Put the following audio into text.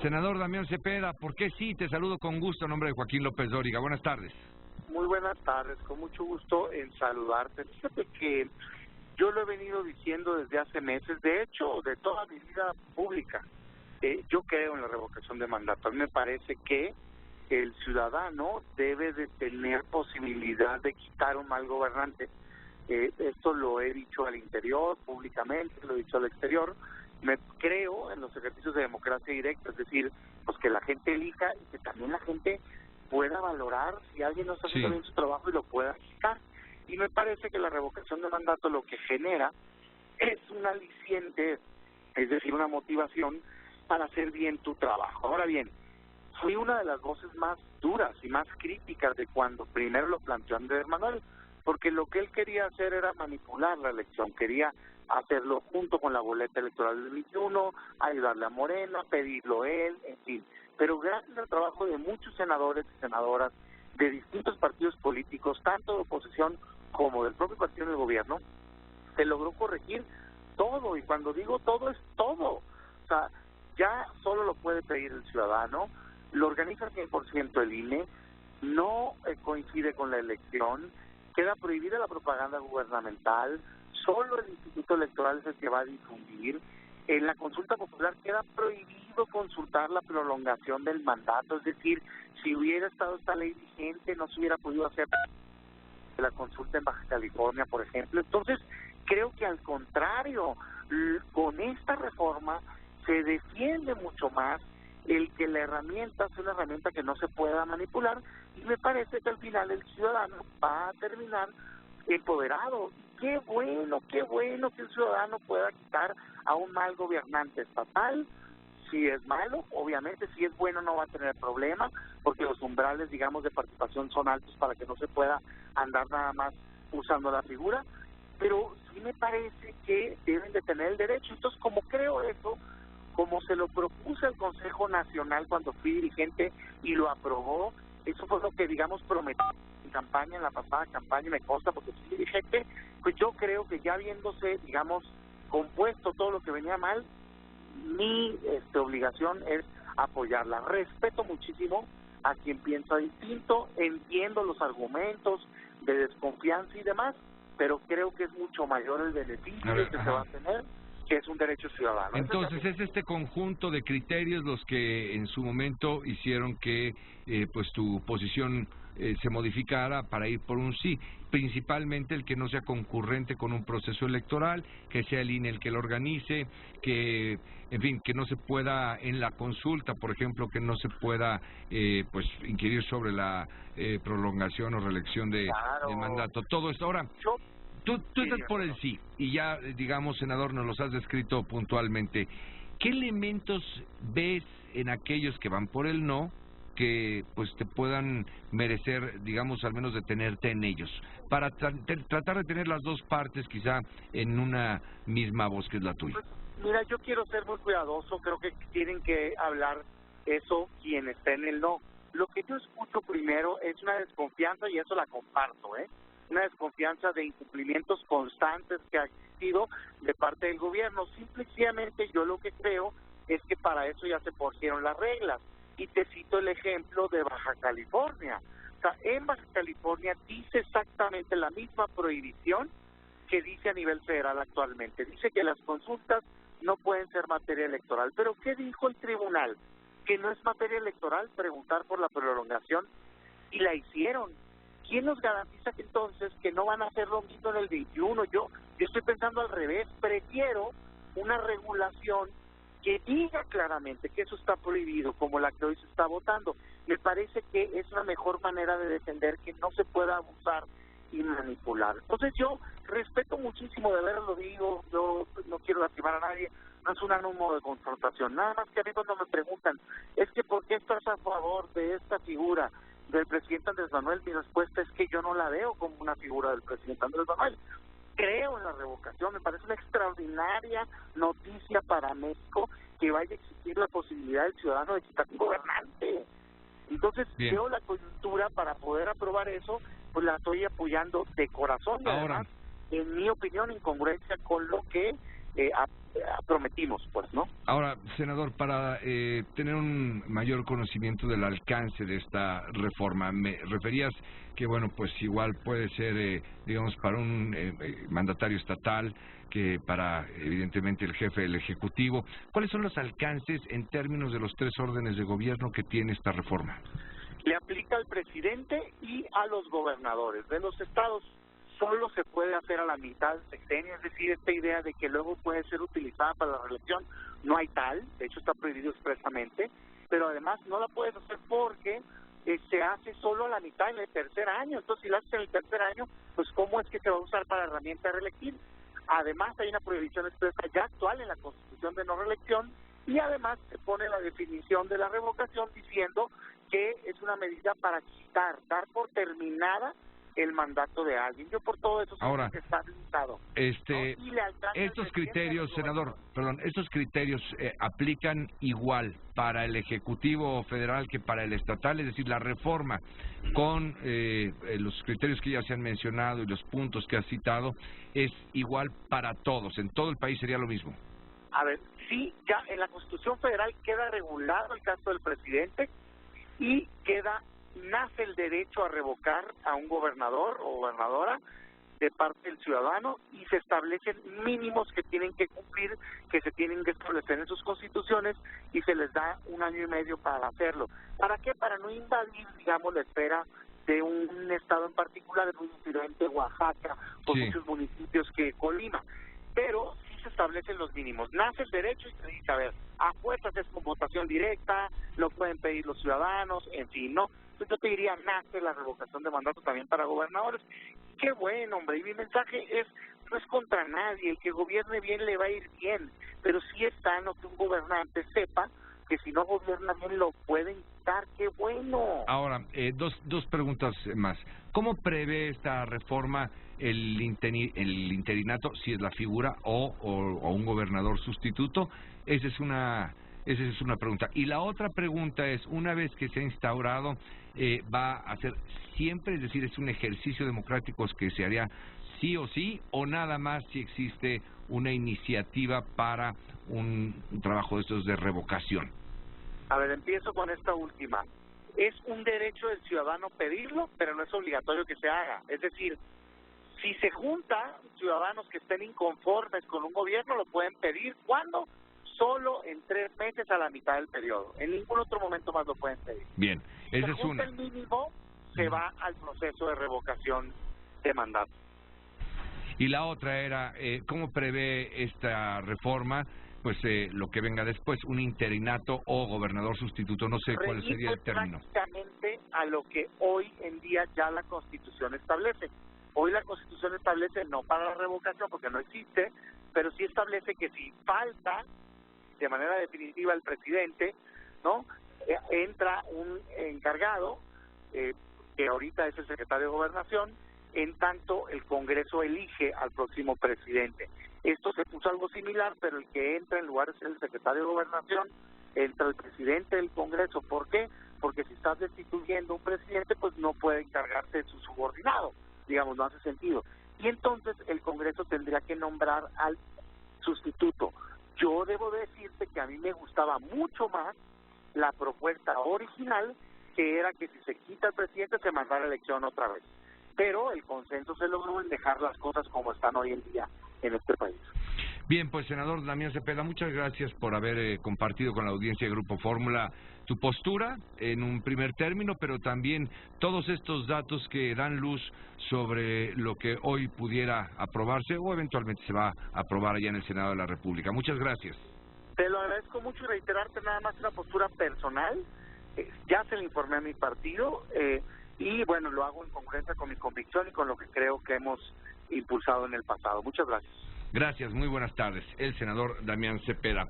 Senador Damián Cepeda, ¿por qué sí? Te saludo con gusto en nombre de Joaquín López Dóriga. Buenas tardes. Muy buenas tardes, con mucho gusto en saludarte. Fíjate que yo lo he venido diciendo desde hace meses, de hecho, de toda mi vida pública. Yo creo en la revocación de mandato. A mí me parece que el ciudadano debe de tener posibilidad de quitar un mal gobernante. Esto lo he dicho al interior, públicamente, lo he dicho al exterior. Me creo en los ejercicios de democracia directa, es decir, pues que la gente elija y que también la gente pueda valorar si alguien no está haciendo bien su trabajo y lo pueda quitar. Y me parece que la revocación de mandato lo que genera es un aliciente, es decir, una motivación para hacer bien tu trabajo. Ahora bien, fui una de las voces más duras y más críticas de cuando primero lo planteó Andrés Manuel, porque lo que él quería hacer era manipular la elección, quería hacerlo junto con la boleta electoral del 21, ayudarle a Morena, pedirlo él, en fin. Pero gracias al trabajo de muchos senadores y senadoras de distintos partidos políticos, tanto de oposición como del propio partido del gobierno, se logró corregir todo, y cuando digo todo es todo. O sea, ya solo lo puede pedir el ciudadano, lo organiza al 100% el INE, no coincide con la elección, queda prohibida la propaganda gubernamental, solo el Instituto Electoral es el que va a difundir. En la consulta popular queda prohibido consultar la prolongación del mandato, es decir, si hubiera estado esta ley vigente no se hubiera podido hacer la consulta en Baja California, por ejemplo. Entonces, creo que al contrario, con esta reforma se defiende mucho más el que la herramienta sea una herramienta que no se pueda manipular, y me parece que al final el ciudadano va a terminar empoderado. Qué bueno que el ciudadano pueda quitar a un mal gobernante estatal. Si es malo, obviamente, si es bueno no va a tener problema, porque los umbrales, digamos, de participación son altos para que no se pueda andar nada más usando la figura, pero sí me parece que deben de tener el derecho. Entonces, como creo eso, como se lo propuse al Consejo Nacional cuando fui dirigente y lo aprobó, eso fue lo que, digamos, prometí en campaña, en la pasada campaña, me consta porque fui dirigente, pues yo creo que ya habiéndose, digamos, compuesto todo lo que venía mal, mi obligación es apoyarla. Respeto muchísimo a quien piensa distinto, entiendo los argumentos de desconfianza y demás, pero creo que es mucho mayor el beneficio que se va a tener, que es un derecho ciudadano. Entonces es este conjunto de criterios los que en su momento hicieron que pues tu posición se modificara para ir por un sí, principalmente el que no sea concurrente con un proceso electoral, que sea el INE el que lo organice, que en fin, que no se pueda en la consulta, por ejemplo, que no se pueda pues inquirir sobre la prolongación o reelección de mandato, todo esto. Ahora, Tú estás por el sí, y ya, digamos, senador, nos los has descrito puntualmente. ¿Qué elementos ves en aquellos que van por el no que pues te puedan merecer, digamos, al menos detenerte en ellos? Para tratar de tener las dos partes quizá en una misma voz que es la tuya. Mira, yo quiero ser muy cuidadoso, creo que tienen que hablar eso quien está en el no. Lo que yo escucho primero es una desconfianza, y eso la comparto, una desconfianza de incumplimientos constantes que ha existido de parte del gobierno. Simplemente yo lo que creo es que para eso ya se pusieron las reglas. Y te cito el ejemplo de Baja California. O sea, en Baja California dice exactamente la misma prohibición que dice a nivel federal actualmente. Dice que las consultas no pueden ser materia electoral. Pero ¿qué dijo el tribunal? Que no es materia electoral preguntar por la prolongación, y la hicieron. ¿Quién nos garantiza que entonces que no van a hacer lo mismo en el 21? Yo estoy pensando al revés. Prefiero una regulación que diga claramente que eso está prohibido, como la que hoy se está votando. Me parece que es una mejor manera de defender que no se pueda abusar y manipular. Entonces yo respeto muchísimo, de veras lo digo, yo no quiero lastimar a nadie, no es un ánimo de confrontación. Nada más que a mí cuando me preguntan, es que ¿por qué estás a favor de esta figura del presidente Andrés Manuel? Mi respuesta es que yo no la veo como una figura del presidente Andrés Manuel. Creo en la revocación, me parece una extraordinaria noticia para México que vaya a existir la posibilidad del ciudadano de quitar un gobernante. Entonces, veo la coyuntura para poder aprobar eso, pues la estoy apoyando de corazón. Y además, en mi opinión, en congruencia con lo que prometimos, pues, ¿no? Ahora, senador, para tener un mayor conocimiento del alcance de esta reforma, me referías que, bueno, pues igual puede ser, digamos, para un mandatario estatal, que para, evidentemente, el jefe del Ejecutivo. ¿Cuáles son los alcances en términos de los 3 órdenes de gobierno que tiene esta reforma? Le aplica al presidente y a los gobernadores de los estados. Solo se puede hacer a la mitad del sexenio, es decir, esta idea de que luego puede ser utilizada para la reelección, no hay tal, de hecho está prohibido expresamente, pero además no la puedes hacer porque se hace solo a la mitad en el tercer año. Entonces, si la haces en el tercer año, pues ¿cómo es que se va a usar para herramienta reelectiva? Además, hay una prohibición expresa ya actual en la Constitución de no reelección, y además se pone la definición de la revocación diciendo que es una medida para dar por terminada el mandato de alguien. Yo por todo eso ahora que está limitado, ¿no? Estos criterios, senador, perdón, estos criterios aplican igual para el Ejecutivo Federal que para el estatal, es decir, la reforma con los criterios que ya se han mencionado y los puntos que ha citado es igual para todos, en todo el país sería lo mismo. A ver, sí, ya en la Constitución Federal queda regulado el caso del presidente y nace el derecho a revocar a un gobernador o gobernadora de parte del ciudadano, y se establecen mínimos que tienen que cumplir, que se tienen que establecer en sus constituciones, y se les da 1 año y medio para hacerlo. ¿Para qué? Para no invadir, digamos, la esfera de un estado en particular, de muy diferente, Oaxaca, o muchos municipios que Colima. Pero sí se establecen los mínimos. Nace el derecho y se dice, a ver, a fuerzas es con votación directa, lo pueden pedir los ciudadanos, en fin, ¿no? Entonces yo te diría, nace la revocación de mandato también para gobernadores. Qué bueno, hombre, y mi mensaje no es contra nadie, el que gobierne bien le va a ir bien, pero sí es sano que un gobernante sepa que si no gobierna bien lo pueden quitar. ¡Qué bueno! Ahora, dos preguntas más. ¿Cómo prevé esta reforma el interinato, si es la figura, o un gobernador sustituto? Esa es una pregunta. Y la otra pregunta es, una vez que se ha instaurado, ¿va a ser siempre? Es decir, ¿es un ejercicio democrático que se haría sí o sí, o nada más si existe una iniciativa para un trabajo de estos de revocación? A ver, empiezo con esta última. Es un derecho del ciudadano pedirlo, pero no es obligatorio que se haga. Es decir, si se juntan ciudadanos que estén inconformes con un gobierno, lo pueden pedir. ¿Cuándo? Solo en 3 meses a la mitad del periodo. En ningún otro momento más lo pueden pedir. Bien, esa es una. El mínimo se va al proceso de revocación de mandato. Y la otra era, ¿cómo prevé esta reforma? Pues lo que venga después, un interinato o gobernador sustituto, no sé cuál sería el término. Prácticamente a lo que hoy en día ya la Constitución establece. Hoy la Constitución establece, no para la revocación porque no existe, pero sí establece que si falta de manera definitiva el presidente, ¿no? Entra un encargado, que ahorita es el secretario de Gobernación, en tanto el Congreso elige al próximo presidente. Esto se puso algo similar, pero el que entra en lugar de ser el secretario de Gobernación, entra el presidente del Congreso. ¿Por qué? Porque si estás destituyendo un presidente, pues no puede encargarse de su subordinado, digamos, no hace sentido. Y entonces el Congreso tendría que nombrar al sustituto. Yo debo decirte que a mí me gustaba mucho más la propuesta original, que era que si se quita el presidente se mandara a elección otra vez. Pero el consenso se logró en dejar las cosas como están hoy en día en este país. Bien, pues senador Damián Cepeda, muchas gracias por haber compartido con la audiencia de Grupo Fórmula tu postura en un primer término, pero también todos estos datos que dan luz sobre lo que hoy pudiera aprobarse o eventualmente se va a aprobar allá en el Senado de la República. Muchas gracias. Te lo agradezco mucho y reiterarte nada más una postura personal. Ya se le informé a mi partido y bueno, lo hago en congruencia con mi convicción y con lo que creo que hemos impulsado en el pasado. Muchas gracias. Gracias, muy buenas tardes. El senador Damián Cepeda.